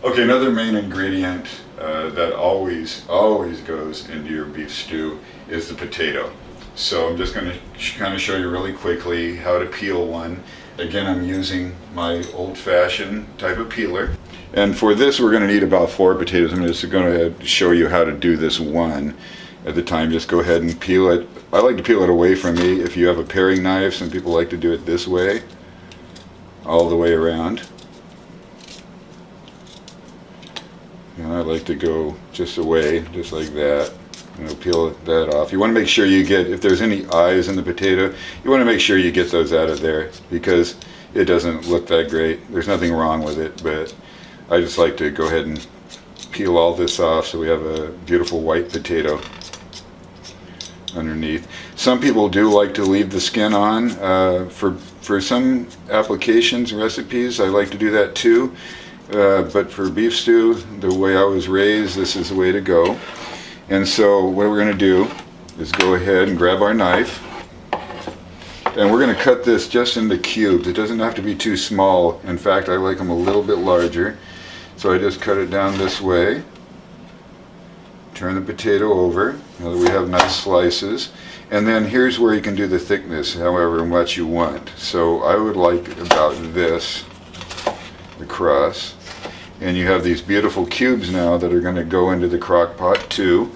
Okay, another main ingredient that always goes into your beef stew is the potato. So I'm just going to kind of show you really quickly how to peel one. Again, I'm using my old-fashioned type of peeler. And for this, we're going to need about 4 potatoes. I'm just going to show you how to do this one at the time. Just go ahead and peel it. I like to peel it away from me. If you have a paring knife, some people like to do it this way, all the way around. And I like to go just away, just like that. Peel that off. You want to make sure you get, if there's any eyes in the potato, you want to make sure you get those out of there because it doesn't look that great. There's nothing wrong with it, but I just like to go ahead and peel all this off so we have a beautiful white potato underneath. Some people do like to leave the skin on. For some applications, recipes, I like to do that too. But for beef stew, the way I was raised, this is the way to go. And so what we're going to do is go ahead and grab our knife, and we're going to cut this just into cubes. It doesn't have to be too small. In fact, I like them a little bit larger. So I just cut it down this way, turn the potato over, now that we have nice slices, and then here's where you can do the thickness however much you want. So I would like about this across. And you have these beautiful cubes now that are going to go into the crock pot too.